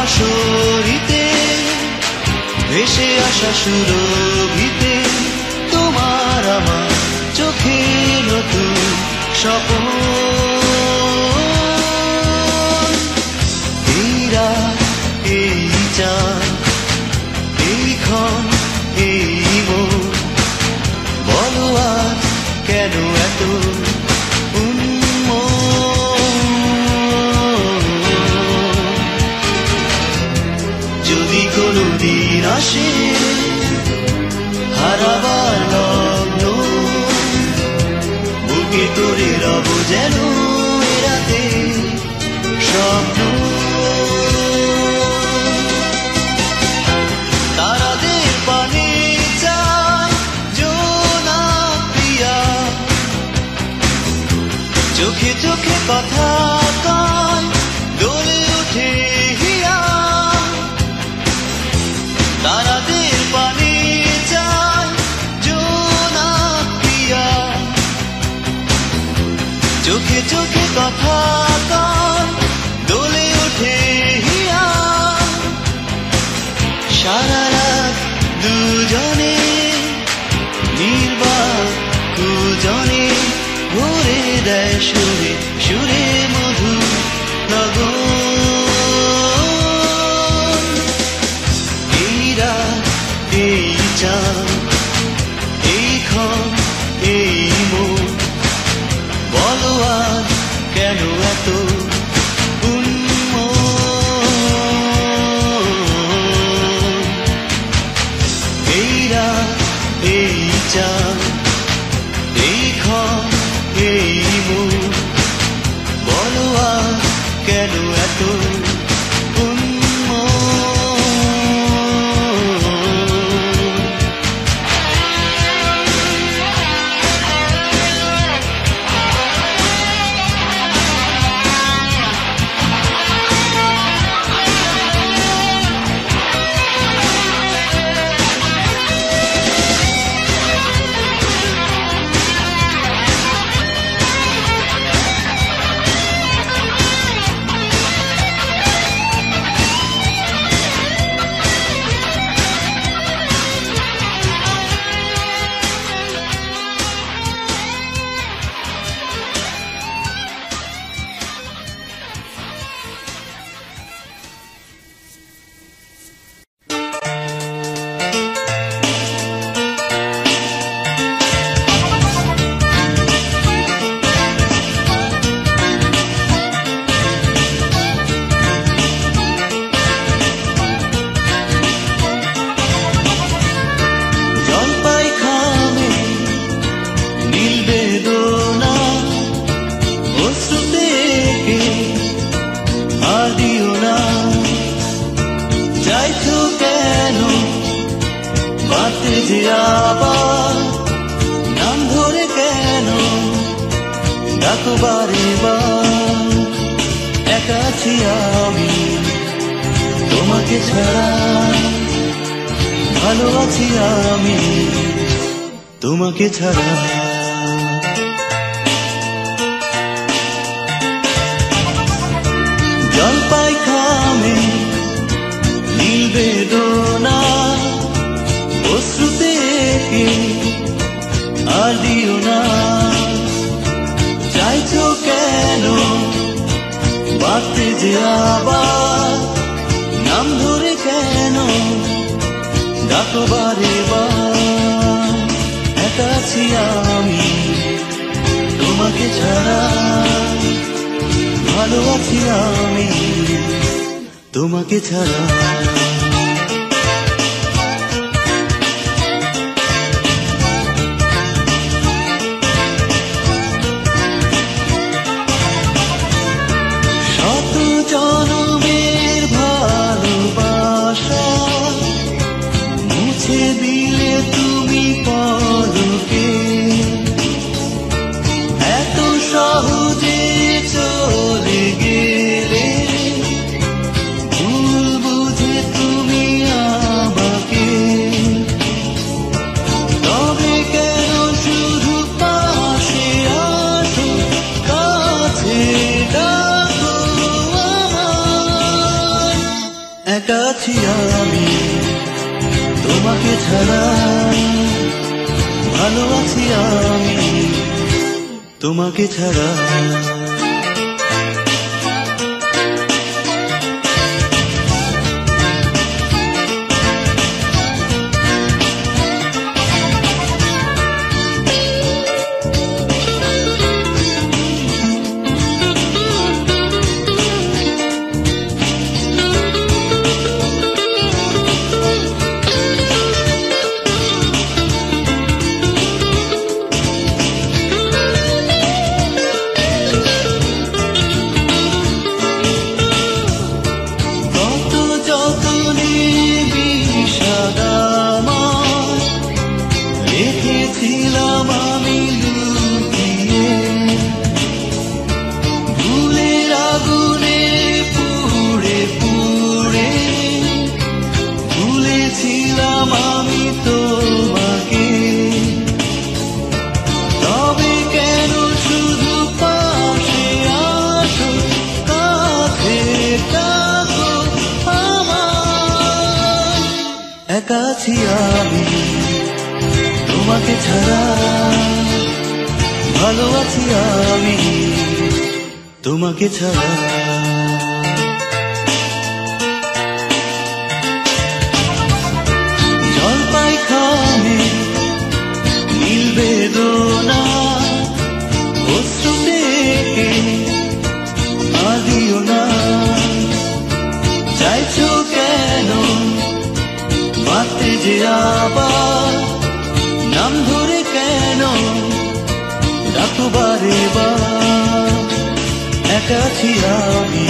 বাঁশরিতে ভেসে আসা সুরভিতে তোমার আমার চোখে নতুন স্বপ্ন। এই রাত, এই চাঁদ, এই ক্ষণ, এই মন, বলো আর কেন এত যদি কোনদিন আসে হারাবার লগ্ন, বুকে তোরে রব যেন এরাতে স্বপ্ন। তারাদের পানে চায় জোনাক প্রিয়া, চোখে চোখে কথা কয় দোলে ওঠে হিয়া। তারাদের পানে চায় জোনাক প্রিয়া, চোখে চোখে কথা কয় দোলে ওঠে হিয়া। সারা রাত দুজনে নির্বাক কুজনে ভরে দেয় সুরে সুরে মধু লগন। এই রাত, এই চাঁদ, এই ক্ষণ, এই মন, বলো আর কেন এত এই রাত, এই চাঁদ, এই ক্ষণ, এই মন, বলো আর কেন এত নাম ধরে কেন ডাকো বারে বার। একা আছি আমি তোমাকে ছাড়া, ভালো আছি আমি তোমাকে ছাড়া। জলপাই খামে নীল বেদনা অশ্রুতে আর দিও না। চাইছো কেন বাঁধতে যে আবার, নাম ধরে কেন ডাকো বারে বার। একা আছি আমি তোমাকে ছাড়া, ভালো আছি আমি তোমাকে ছাড়া। জনমের ভালোবাসা মুছে দিলে তুমি পলকে, এত সহজে চলে গেলে ভুল বুঝে তুমি আমাকে। তবে কেন শুধু পাশে আসো, কাছে আছি আমি তোমাকে ছাড়া, ভালো আছি আমি তোমাকে ছাড়া। রেখেছিলাম আমি লুকিয়ে, ভুলের আগুনে পুড়ে পুড়ে ভুলেছিলাম আমি তোমাকে। তবে কেন শুধু পাশে আসো, কাছে থাকো আমার, একা আছি আমি তোমাকে ছাড়া, ভালো আছি আমি তোমাকে ছাড়া। জলপাই খামে নীল বেদনা, অশ্রুতে আর দিও না। চাইছো কেন মারতে যে আবার, নাম ধরে কেন ডাকো বারে বার, একা আছি আমি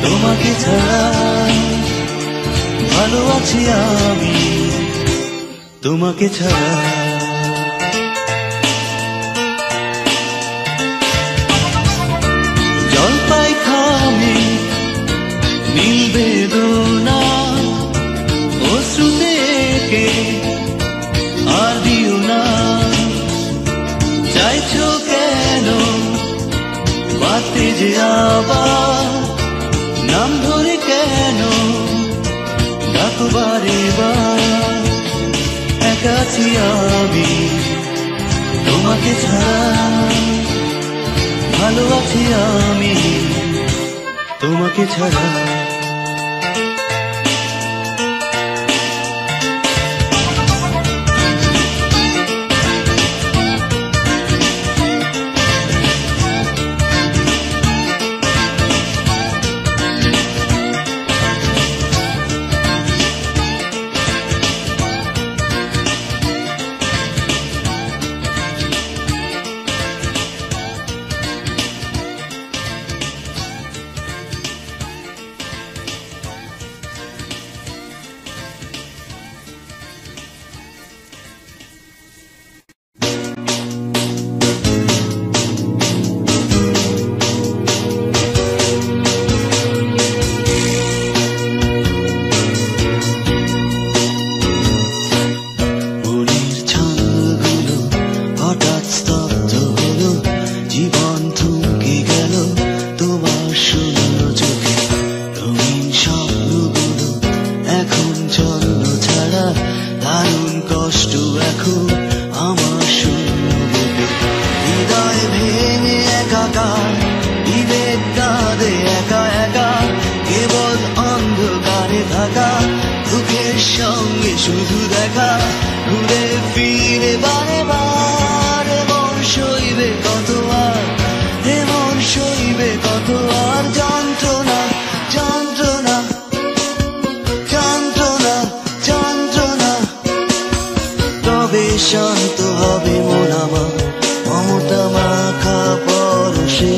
তোমাকে ছাড়া, ভালো আছি আমি তোমাকে ছাড়া। জলপাই খামে নীল বেদনা, অশ্রুতে আর দিও না। চাইছো কেন বাতে যে আবার, নাম ধরে কেন ডাকো বারে বার, একা আছি আমি তোমাকে ছাড়া, ভালো আছি আমি তোমাকে ছাড়া। সঙ্গে শুধু দেখা, ঘুরে ফিরে বারে বার, মন সইবে কত আর, মন সইবে কত আর, যন্ত্রণা যন্ত্রণা যন্ত্রণা যন্ত্রণা। তবে শান্ত হবে মন আমার মমতা মাখা পরশে,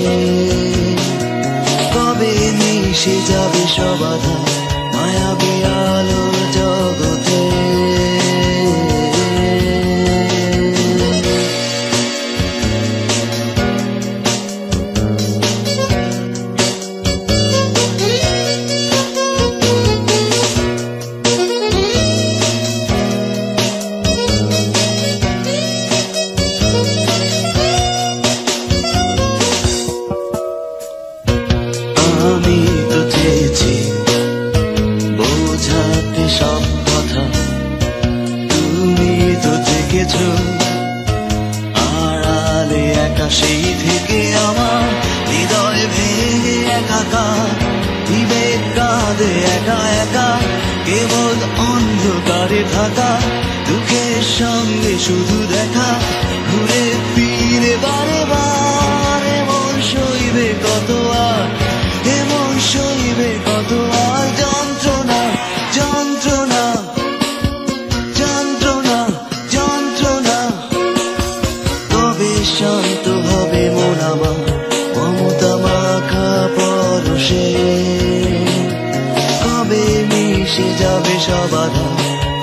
কবে মিশে যাবে সবাধা মায়াবী আলোর জগতে। রেখেছো আড়ালে একা সেই থেকে আমার হৃদয় ভেঙে একাকার বিবেক কাঁদে একা একা কেবল অন্ধকারে থাকা দুঃখের সঙ্গে শুধু দেখা ঘুরে ফিরে বারে বার এমন সইবে কত আর এমন সইবে কত আর যন্ত্রণা যন্ত্রণা যন্ত্রণা যন্ত্রণা কবে শান্ত হবে মন আমার মমতা মাখা পরশে কবে মিশে যাবে সব আধার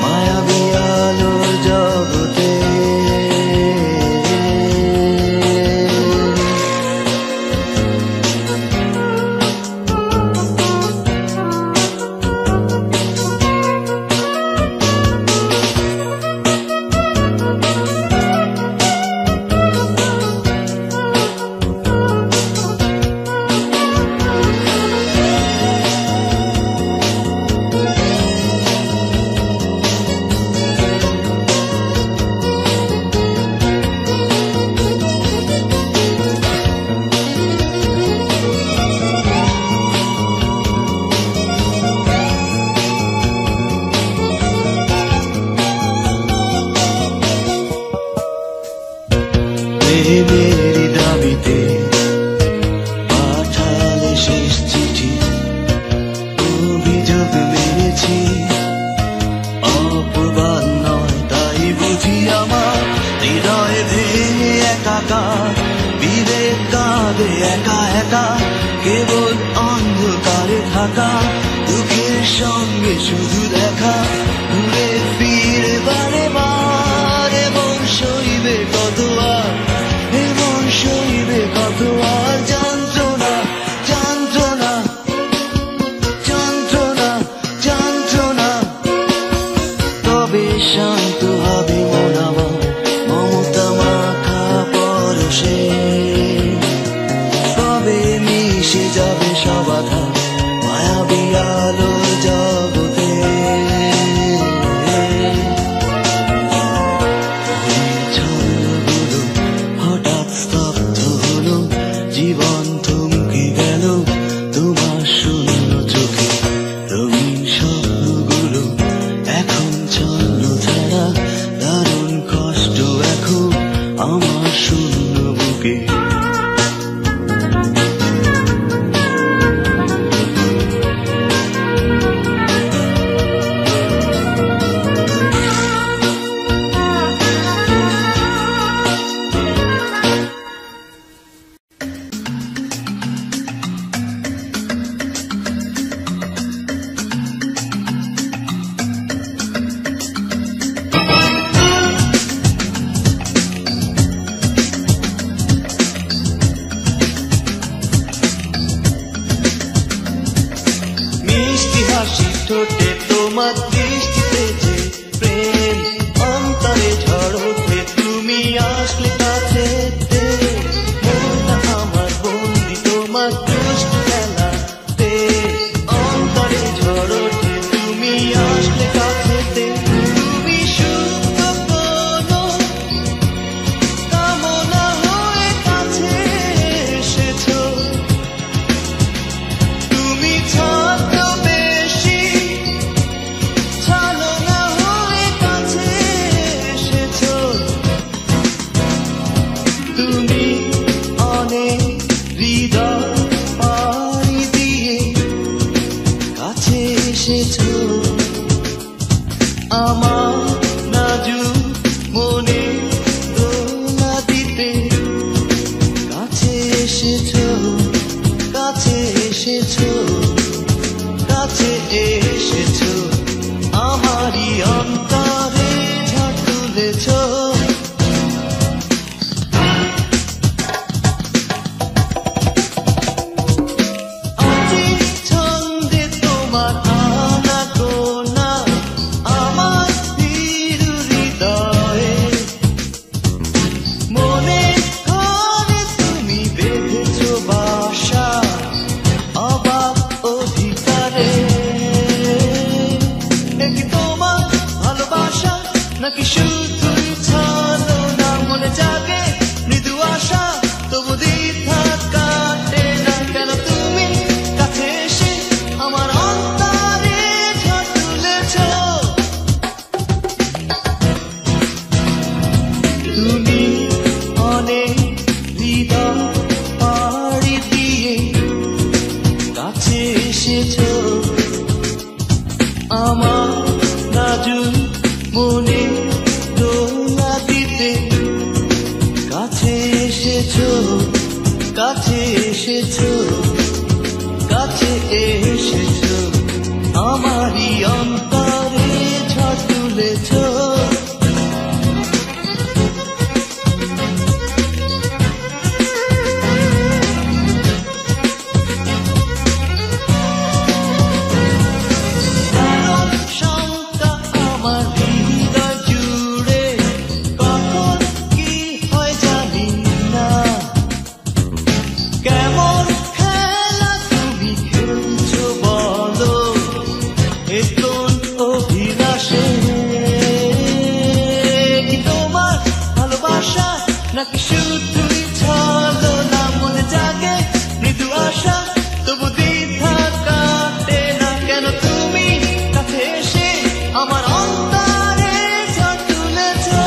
মায়াবী আলোর জগতে মেরি দাবিতে পাঠালে শেষ চিঠি অভিযোগ মেনেছি অপূর্বাদ নয় তাই বুঝি আমার হৃদয় ভেঙে একাকার বিবেক কাঁদে একা একা কেবল অন্ধকারে থাকা দুঃখের সঙ্গে শুধু দেখা ঘুরে ফিরে বারে বার এমন সইবে কত আর এমন সইবে কত আর যন্ত্রণা যন্ত্রণা যন্ত্রণা যন্ত্রণা তবে শান্ত হবে মন আমার মমতা মাখা পরশে কবে মিশে যাবে সব আধার মায়াবী আলোর জগতে হঠাৎ স্তব্ধ হলো জীবন থমকে গেল তোমার শূন্য চোখে রঙিন স্বপ্নগুলো এখন ছন্ন ছাড়া দারুণ কষ্ট এখন আমার শূন্য বুকে ঠোঁটে তোমার দৃষ্টিতে যে প্রেম অন্তরে ঝড় ওঠে তুমি আসলে কাছে মনটা আমার বন্দি তোমার দুষ্ট খেলাতে অন্তরে ঝড় ওঠে তুমি আসলে কাছে তুমি শুদ্ধ কোনো কামনা হয়ে কাছে এসেছো তুমি আমার নাজুক মনে দোলা দিতে কাছে এসেছো কাছে এসেছো কাছে এসেছো আমারই অন্তরে ঝড় তুলেছো নাকি শুধুই মনে দোলা দিতে কাছে এসেছো, কাছে এসেছো, কাছে এসেছো, আমারই অন্তরে ঝড় তুলেছো। নাকি শুধুই ছলনা, মনে জাগে মৃদু আশা, তবু দ্বিধা কাটে না কেন তুমি কাছে এসে আমার অন্তরে ঝড় তুলেছো।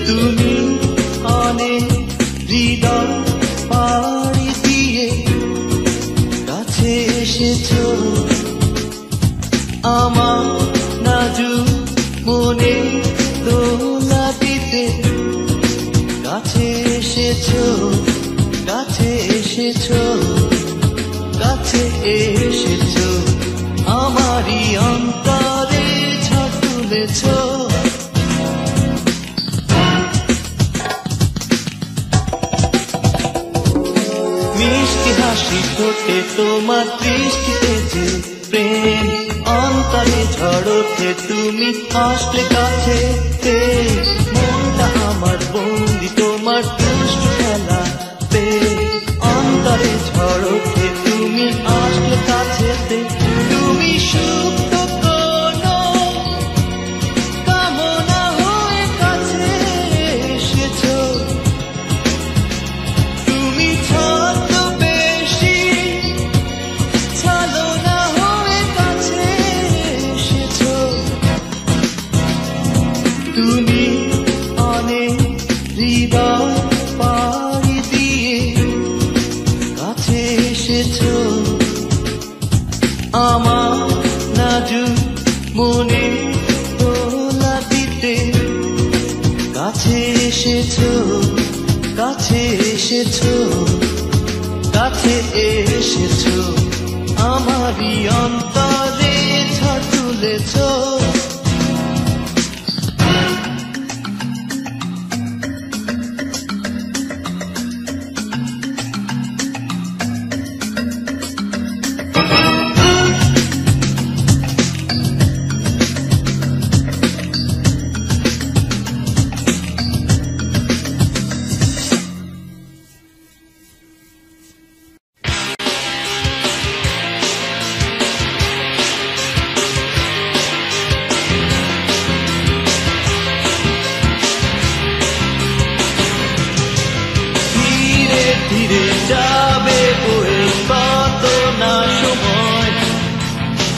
তুমি অনেক হৃদয় পাড়ি দিয়ে কাছে এসেছো, আমার নাজুক মনে দোলা দিতে কাছে এসেছো, কাছে এসেছো, কাছে এসেছো, আমারই অন্তরে ঝড় তুলেছো। মিষ্টি হাসি ঠোঁটে তোমার দৃষ্টিতে যে প্রেম, অন্তরে ঝড় ওঠে তুমি আসলে কাছে, মনটা আমার বন্দি তোমার দুষ্টু খেলাতে, অন্তরে ঝড় ওঠে তুমি আসলে কাছে, তুমি সুপ্ত কোনো কামনা হয়ে কাছে এসেছো, তুমি ছদ্মবেশী ছলনা হয়ে কাছে এসেছো। তুমি অনেক হৃদয় পাড়ি দিয়ে কাছে এসেছো, আমার নাজুক মনে দোলা দিতে কাছে এসেছো, কাছে এসেছো, কাছে এসেছো, আমারই অন্তরে ঝড় তুলেছো। ধীরে যাবে বয়ে কত না সময়,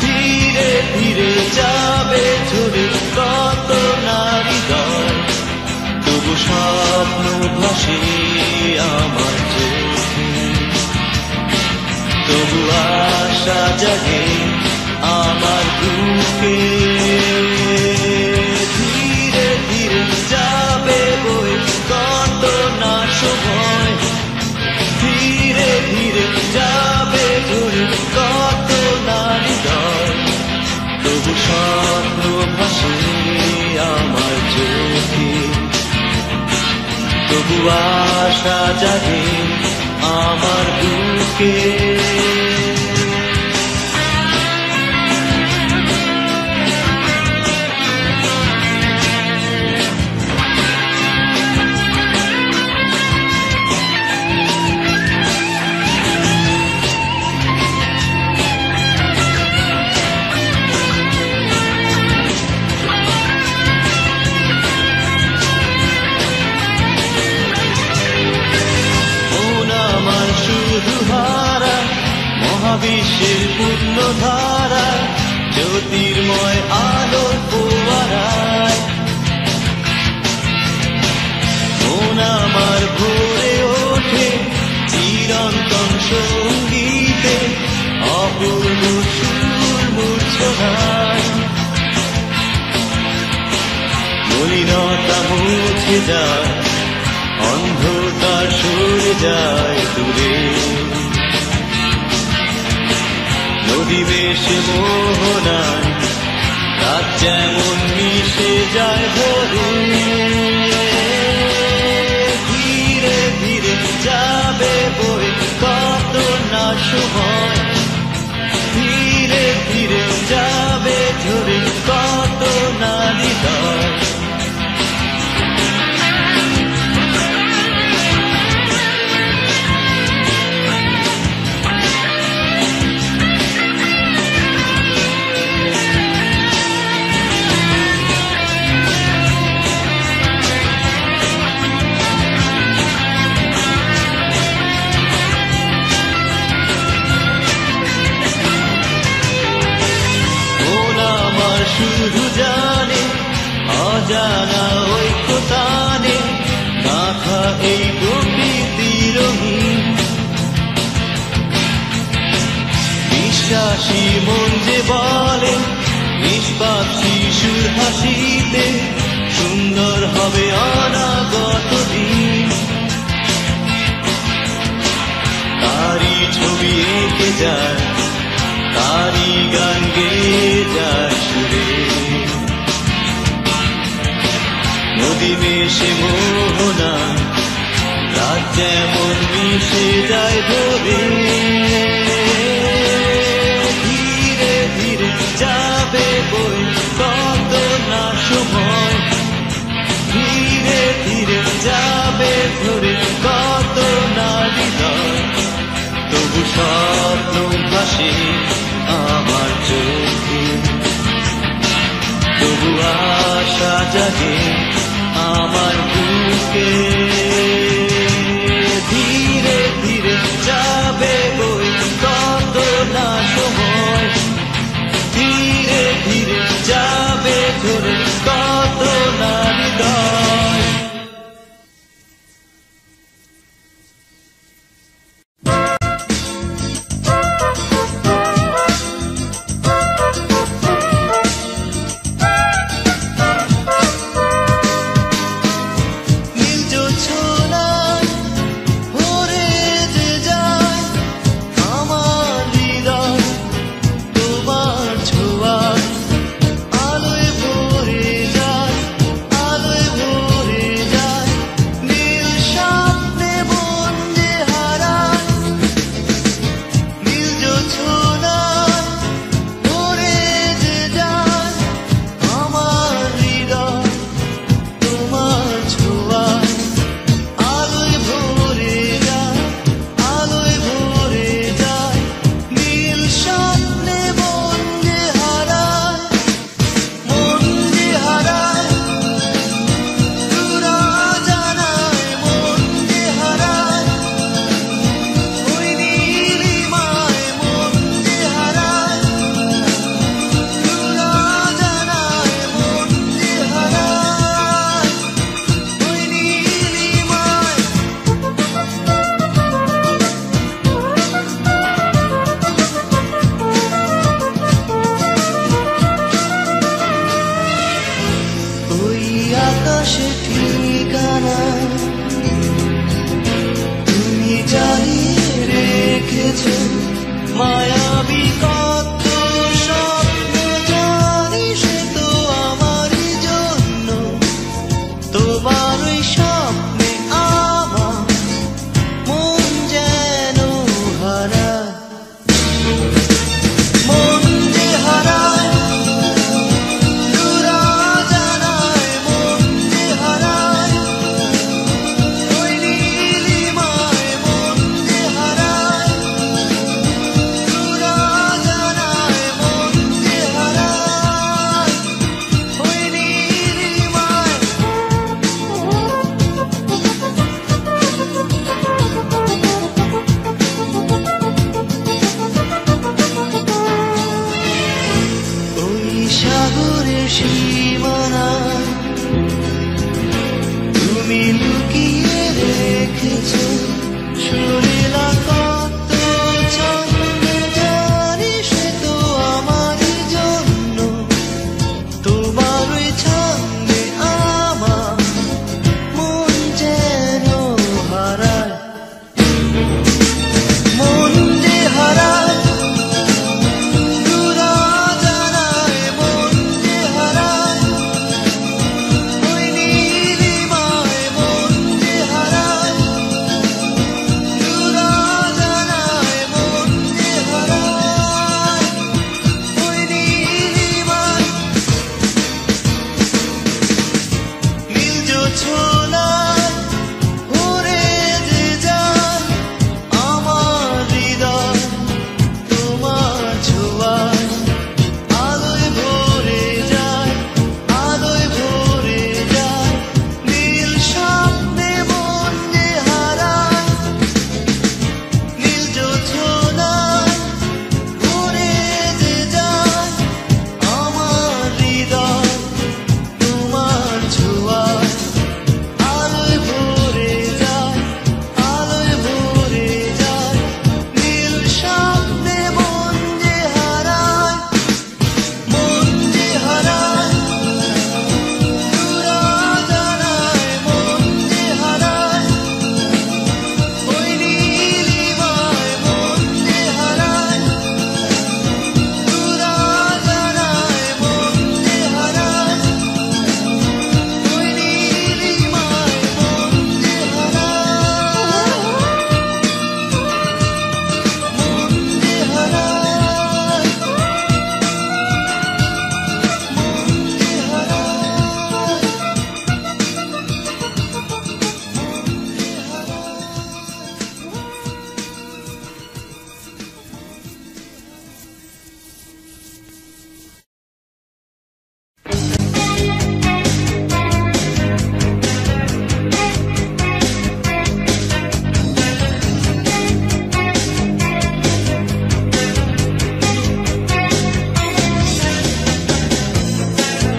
ধীরে ধীরে যাবে ঝরে কত না হৃদয়, তবু স্বপ্ন ভাসে আমার চোখে, তবু আশা জাগে আমার বুকে। ধীরে ধীরে যাবে বয়ে কত না সময়, ধীরে ধীরে যাবে ঝরে কত না হৃদয়, তবু স্বপ্ন ভাসে আমার চোখে, তবু আশা জাগে আমার বুকে। মহাবিশ্বের পূর্ণ ধারায় জ্যোতির্ময় আলোর ফোয়ারায়, মন আমার ভরে ওঠে চিরন্তন সঙ্গীতে, অপূর্ব সুর রেখে যায়, অন্ধকার সরে যায় দূরে। নদী বেশে মোহনায় রাত যেমন মিশে যায় ভোরে। ধীরে ধীরে যাবে বই কত না সময়, ধীরে ধীরে যাবে ঝরে কত না হৃদয়। শুধু জানে অজানা ওই কোথানে গাথা এই প্রকৃতির রঙিন। বিশ্বাসী মন যে বলে নিষ্পাপ শিশুর হাসিতে সুন্দর হবে অনাগত দিন। তারই ছবি এঁকে যায়, তারই গান গেয়ে যায় সুরে। নদী মেশে মোহনা রাত যেমন মিশে যায় ভোরে। ধীরে ধীরে যাবে বই কত না সময়, ধীরে ধীরে যাবে ধরে কত না হৃদয়। তবু স্বপ্ন ভাসে আমার চোখে, তবু আশা জাগে আমার বুকে। ধীরে ধীরে যাবে বই কত না সময়, ধীরে ধীরে যাবে ধরে কত না হৃদয়।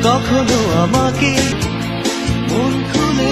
কখনো আমাকে মন খুলে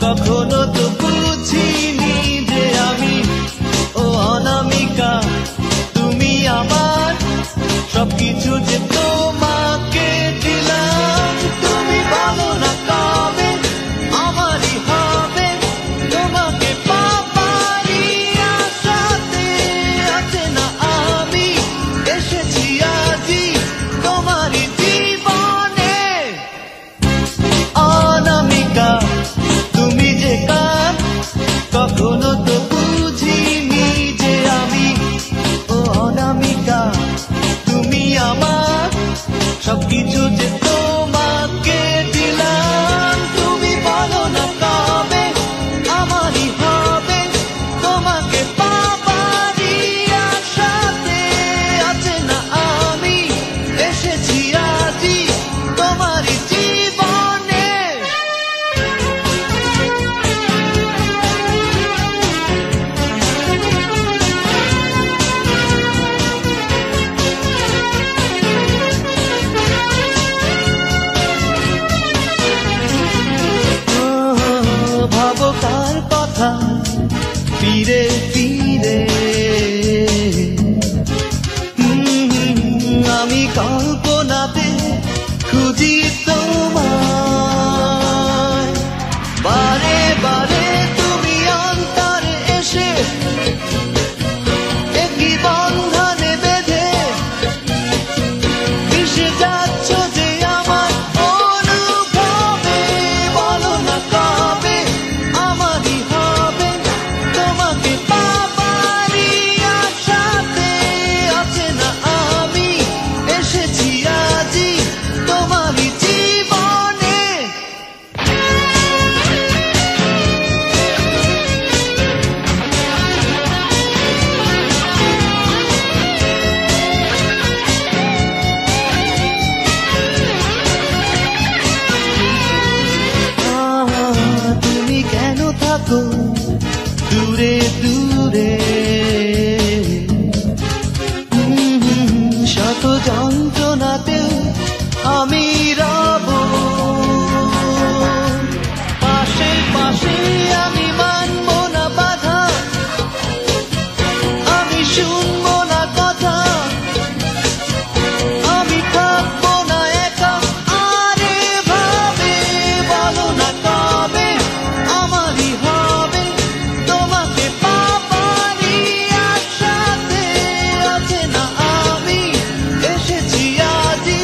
কখনো তো বুঝিনি যে আমি ও অনামিকা তুমি আমার সবকিছু যে তোমাকে দিলাম তুমি বলো না কবে আমারই হবে তোমাকে পাপারি আশাতে আছে না আমি এসেছি আজই তোমারই জীবনে অনামিকা তুমি যে কার কখনো তো বুঝিনি যে আমি ও অনামিকা তুমি আমার সবকিছু যে তোমাকে দিলাম তুমি বলো না কবে আমারই হবে তোমাকে পাবারই আশাতে আছে না আমি এসেছি আজই তোমারই জীবনে ভাবো কার কথা ফিরে ফিরে আমি কল্পনাতে খুঁজি তোমায় বারে বারে তুমি অন্তরে এসে একই বন্ধনে বেঁধে মিশে যাচ্ছ যে আমার অনুভবে বলো না কবে আমারই হবে তোমাকে পাবারই আশাতে আছে না আমি এসেছি আজই তোমারই জীবনে তুমি কেন থাকো দূরে দূরে শত যন্ত্রণাতে আমি রব পাশে পাশে আমি মানব না বাধা আমি শুনবো না কথা আমি থাকবো না একা আরে ভাবে বলো না কবে আমারই হবে তোমাকে পাবারই আশাতে আছে না আমি এসেছি আজই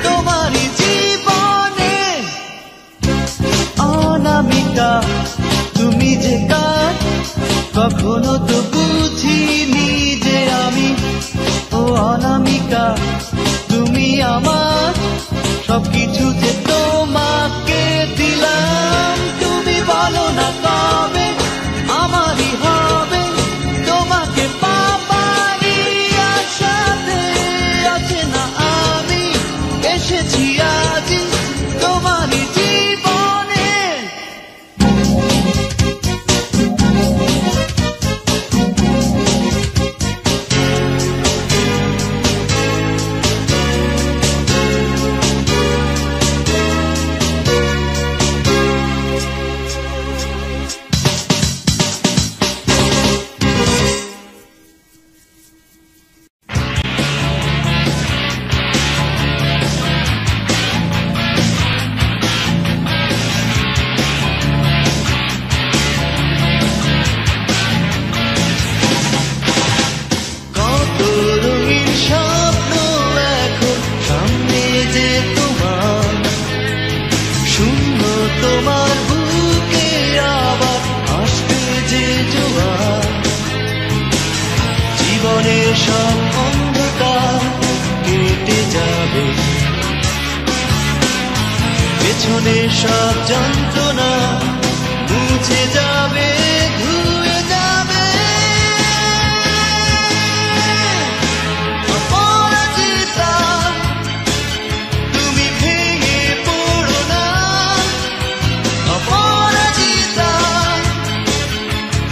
তোমারই জীবনে অনামিকা তুমি যে কার কখনো তো বুঝিনি যে আমি ও অনামিকা তুমি আমার সবকিছু যে তোমাকে দিলাম তুমি বলো না কবে আমারই হবে তোমাকে পাবারই আশাতে আছে না আমি এসেছি আজই তোমারই জীবনে পেছনে সব যন্ত্রণা মুছে যাবে, ধুয়ে যাবে। অপরাজিতা তুমি ভেঙে পড়ো না, অপরাজিতা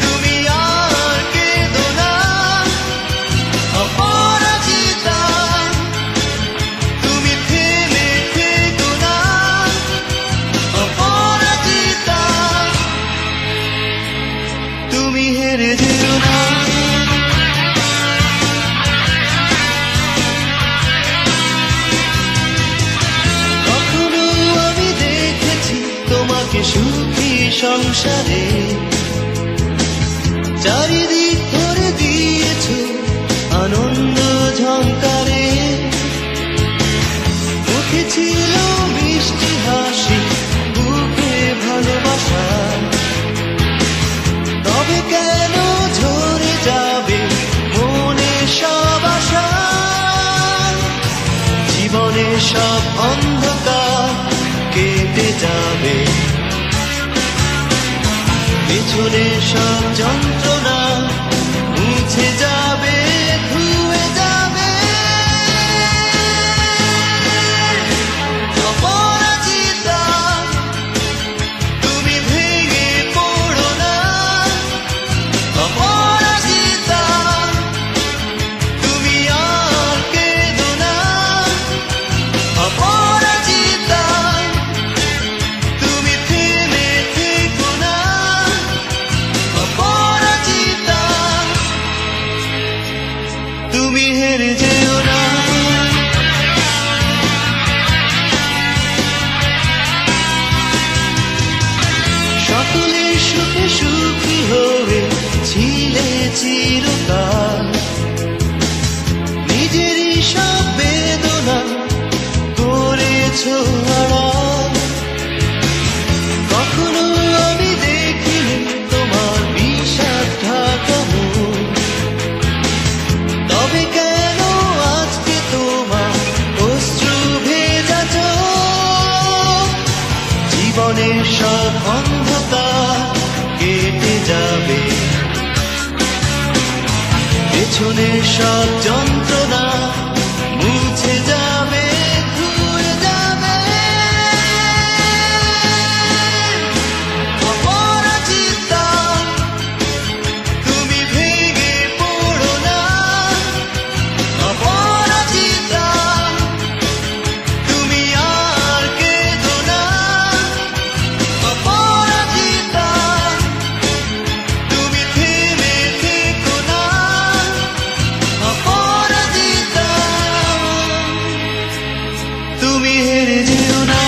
তুমি আর কেঁদো না, অপরাজিতা তুমি থেমে থেকো না, অপরাজিতা তুমি হেরে যেও না। কখনো আমি দেখেছি তোমাকে সুখী সংসারে, চারিদিক ভরে দিয়েছো আনন্দ ঝংকারে, মুখে ছিল মিষ্টি হাসি, বুকে ভালোবাসা, তবে কেন ঝরে যাবে মনে সব আশা? জীবনে সব অন্ধকার কেটে যাবে, পেছনে সব যন্ত্রণা মুছে যাবে, ধুয়ে যাবে। অপরাজিতা তুমি ভেঙে পড়ো না, অপরাজিতা তুমি আর কেঁদো না, অপরাজিতা তুমি থেমে থেকো না, অপরাজিতা তুমি হেরে যেও না। সকলের সুখে সুখী হয়ে ছিলে চিরকাল, নিজেরই সব বেদনা করেছো আড়াল। কখনো আমি দেখিনি তোমার বিষাদ ঢাকা মুখ, তবে কেন আজকে তোমার অশ্রু ভেজা চোখ? জীবনের সব অন্ধকার কেটে যাবে, পেছনে সব যন্ত্রণা মুছে যাবে, ধুয়ে যাবে। অপরাজিতা তুমি ভেঙে পড়ো না, অপরাজিতা তুমি আর কেঁদো না, অপরাজিতা তুমি থেমে থেকো না, অপরাজিতা তুমি হেরে যেও না।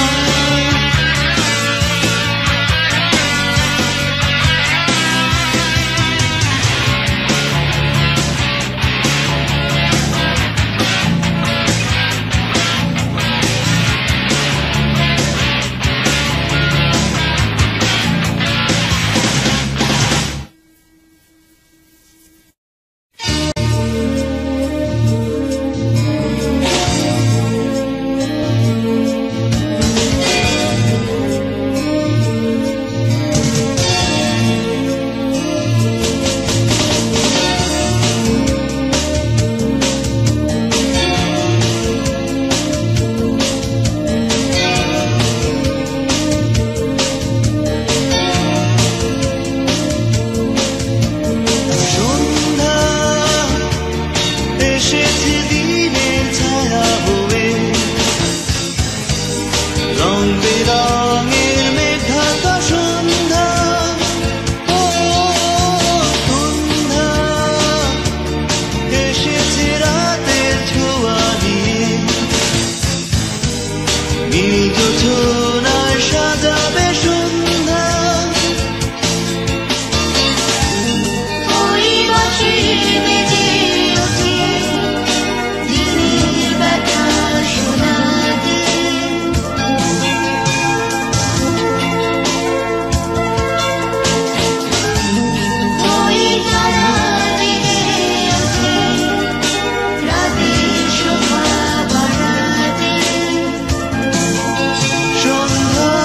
সন্ধ্যা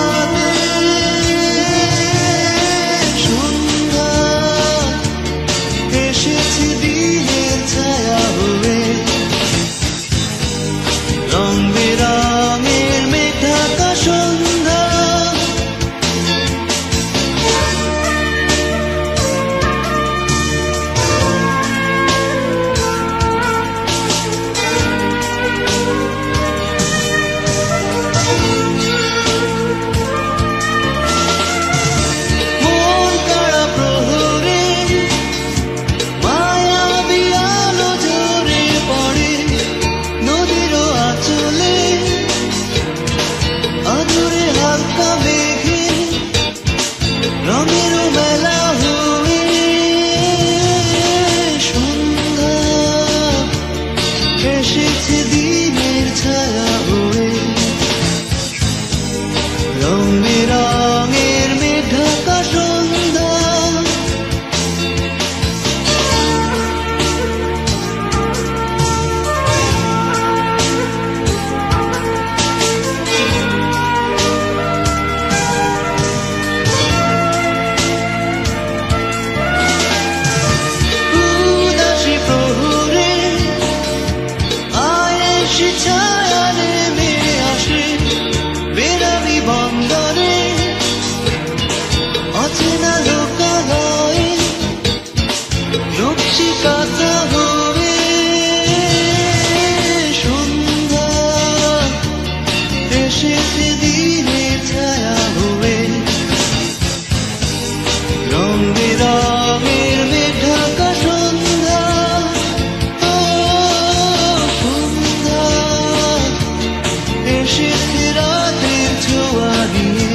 শীত রাতের ছোঁয়া নিয়ে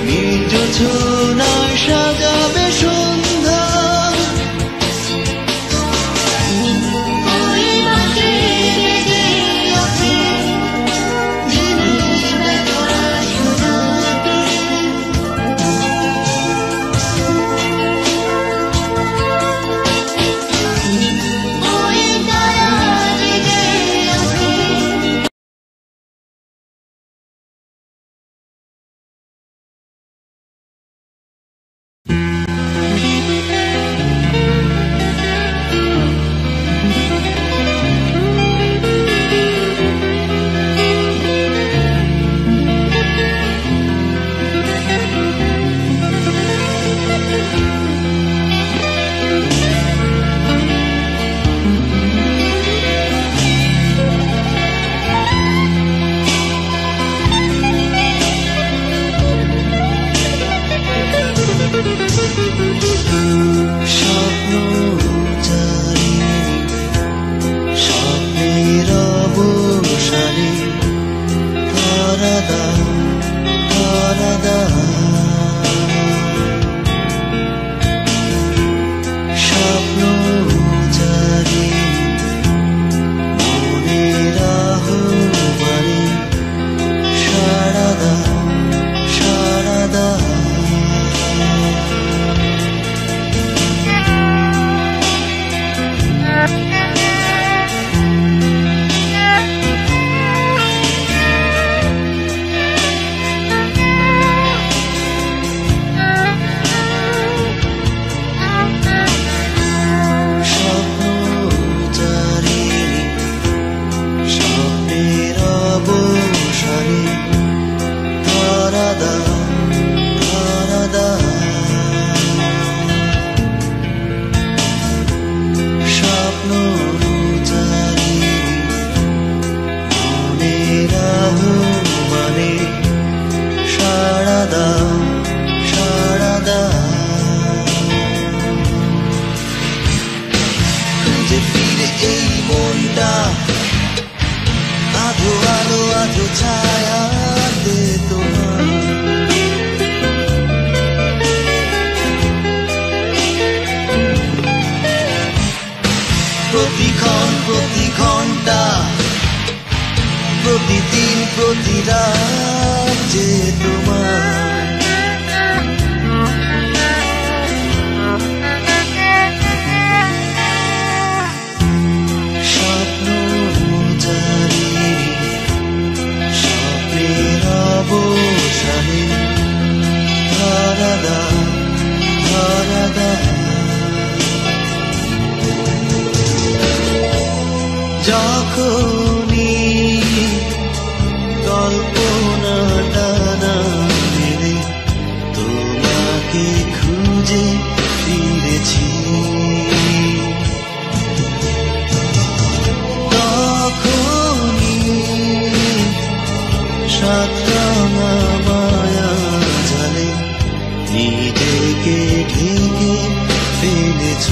নিজ ছোঁয়ায় সাজাবে সন্ধ্যা। প্রতিক্ষণ প্রতি ঘন্টা প্রতিদিন প্রতি রাত যে তোমার স্বপ্ন জারি স্বপ্নের অবসানে ধরা দাও ধরা দাও যখনই কল্পনাটা না মেলে তোমাকে খুঁজে ফিরেছি তখনই সাতরঙা মায়া জালে নিজেকে ঢেকে ফেলেছ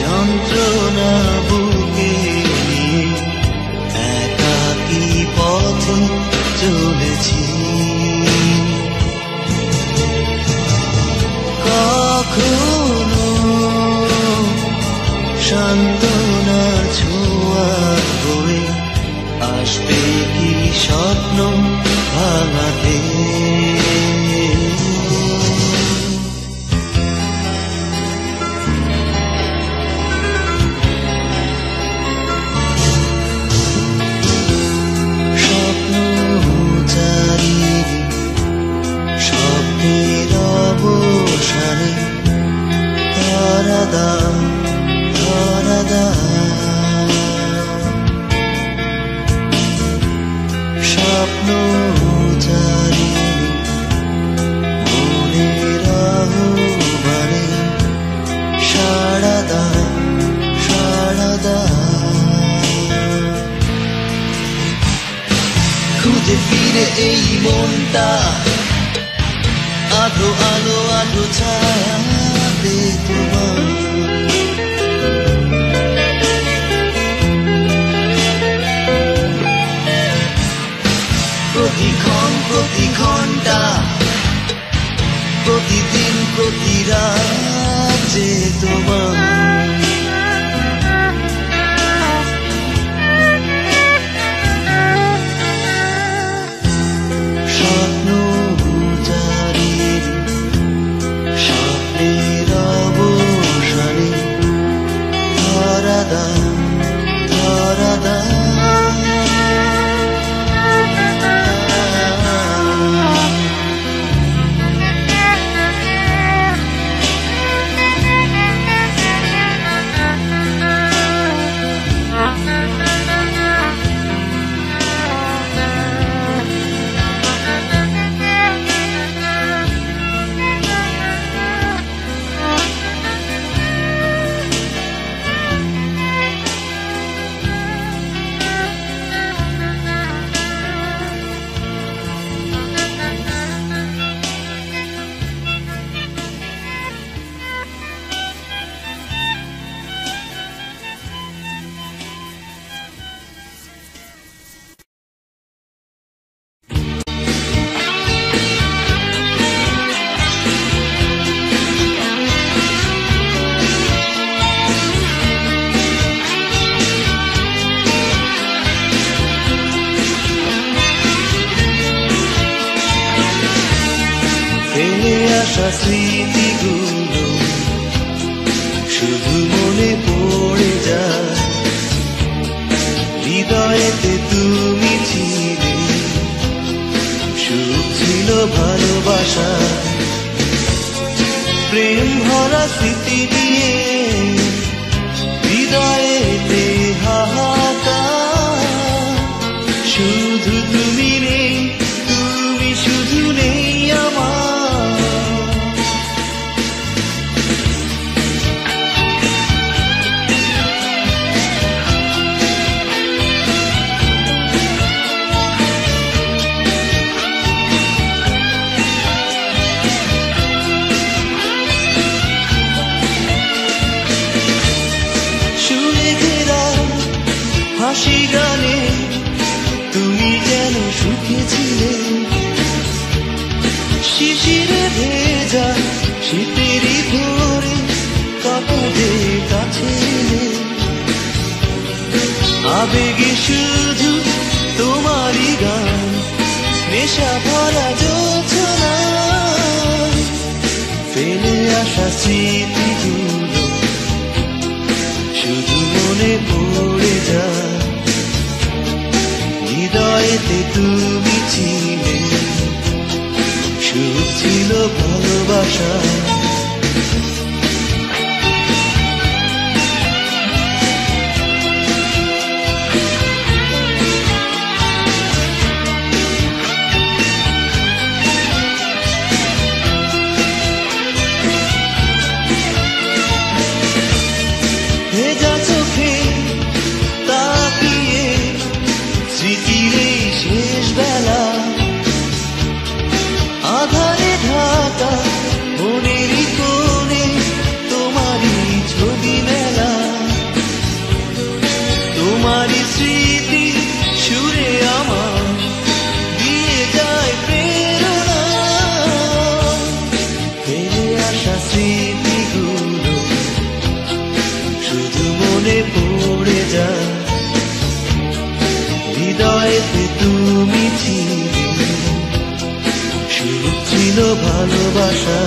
যন্ত্রণা বুকে নিয়ে একাকী পথে চলেছি কখনো সান্ত্বনার ছোঁয়া বয়ে আসবে কি স্বপ্ন ভাঙাতে স্বপ্নের অবসানে এই মনটা আধো আলো আধো ছায়াতে তোমার প্রতিক্ষণ প্রতি ঘন্টা প্রতিদিন প্রতি রাত যে তোমার স্বপ্ন জারির স্বপ্নের অবসানে ধরা দাও ধরা দাও স্মৃতিগুলো শুধু মনে পড়ে যায় হৃদয়েতে তুমি ছিলে সুখ ছিল ভালোবাসা প্রেম ভরা স্মৃতি দিয়ে হৃদয়েতে হাহাকার শুধু তুমি নেই তুমি শুধু নেই আমার হাসি গানে তুমি যেন সুখে ছিলে শিশিরে ভেজা শীতেরই ভোরে কাপড়ে কাছে আবেগে শুধু তোমারই গান নেশা ভরা জোছনা ফেলে আসা স্মৃতিগুলো শুধু মনে পড়ে যায় হৃদয়েতে তুমি ছিলে সুখ ছিল ভালোবাসা ভেজা চোখে তাকিয়ে স্মৃতির শেষ বেলা আধারে ঢাকা মনের কোণে তোমারই ছবি মেলা তোমারই স্মৃতি সুরে আমার দিয়ে যায় প্রেরণা ফেলে আসা স্মৃতিগুলো শুধু মনে পড়ে যায় হৃদয়েতে তুমি ছিলে সুখ ছিল ভালোবাসা